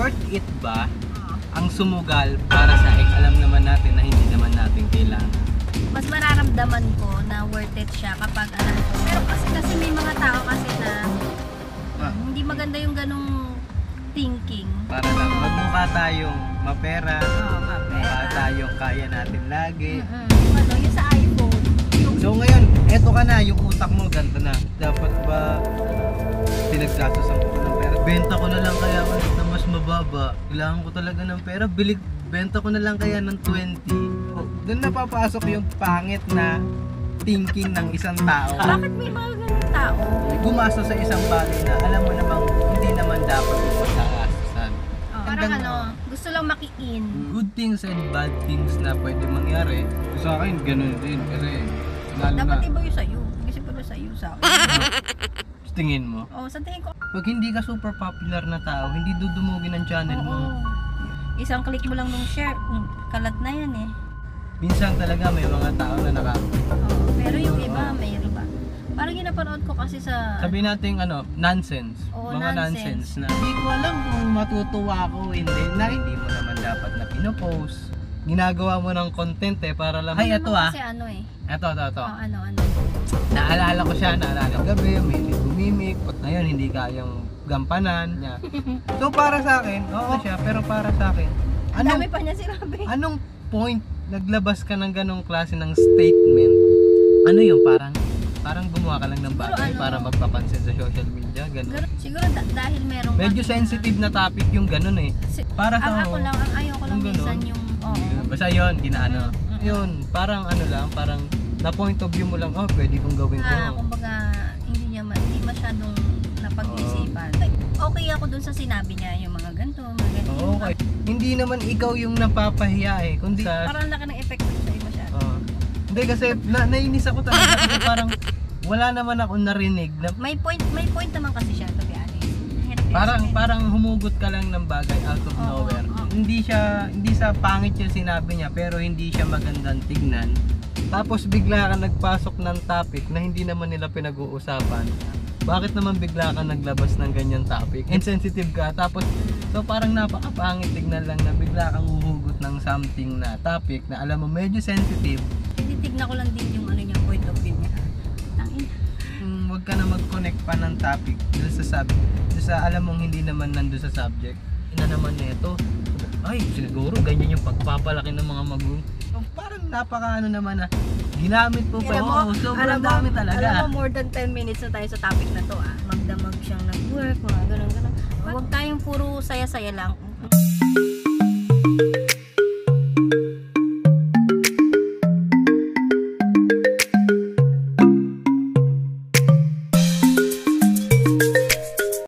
worth it ba ang sumugal para sa ex? Alam naman natin na hindi naman natin kailangan. Mas mararamdaman ko na worth it siya kapag alam ko. Pero kasi may mga tao kasi na hindi maganda yung ganong thinking. Para lang magmukha tayong mapera, mukha tayong kaya natin lagi. Ano, yung sa iPhone. So ngayon, eto ka na, yung utak mo ganito na. Dapat ba pinagsasasan ko ng pera? Benta ko na lang kaya ulit na mas mababa. Kailangan ko talaga ng pera. Benta ko na lang kaya ng 20. Doon napapasok yung pangit na thinking ng isang tao. Bakit may mga ganong tao? Gumasa sa isang bagay na alam mo namang hindi naman dapat yung pagkakasasan. Parang ano, gusto lang makiin. Good things and bad things na pwede mangyari. Sa akin, ganun din. Kasi lalo Dapat na iba yung sa'yo. Kasi pala sa'yo sa akin. tingin mo. Sa tingin ko. Pag hindi ka super popular na tao, hindi dudumugin ang channel mo. Isang click mo lang nung share, kalat na yan eh. Minsan talaga may mga tao na Pero yung iba, may iba. Parang yung napanood ko kasi sa... sabihin natin nonsense. Mga nonsense na hindi ko alam kung matutuwa ako o hindi. Na hindi mo naman dapat na pinopost. Ginagawa mo ng content para lang. Ay, ito Kasi ano eh. Ito. Ano. Naalala ko siya, gabi, may hindi gumimik. Ngayon, hindi kayang gampanan niya. So, para sa akin, oo siya, pero para sa akin, Dami pa niya sinabi. anong point naglabas ka ng ganong klase ng statement? Ano yung parang gumawa ka lang ng bagay para magpapansin sa social media, gano'n. Siguro dahil merong... Medyo sensitive na topic yung gano'n eh. Para sa ako lang, ayaw ko lang minsan yung... Basta yun, ginaano. Yun, parang parang na point of view mo lang, pwede kong gawin ko. Kumbaga, hindi masyadong napag-isipan. Okay ako dun sa sinabi niya, yung mga ganito, mga ganito. Okay. Hindi naman ikaw yung napapahiya eh, kundi parang laki ng epekto sa'yo masyado. Hindi kasi nainis ako talaga kasi parang wala naman ako narinig na May point naman kasi siya, to be honest. parang humugot ka lang ng bagay out of nowhere. Hindi sa pangit yung sinabi niya pero hindi siya magandang tignan. Tapos bigla ka nagpasok ng topic na hindi naman nila pinag-uusapan. Bakit naman bigla ka naglabas ng ganyan topic? Insensitive ka tapos so parang napakapangit tignan lang na bigla kang uhugot ng something na topic na alam mo medyo sensitive. Titignan ko lang din yung point of view niya. Tangin. Huwag ka na mag-connect pa ng topic dun sa subject. Sa alam mong hindi naman nandun sa subject. Ina naman nito. Ay, siguro ganyan yung pagpapalaki ng mga magulang. Parang napaka naman na ginamit po pa. Sobrang dami talaga. Alam mo, more than 10 minutes na tayo sa topic na to Magdamag siyang nag-work, mga ganun. Huwag tayong puro saya-saya lang.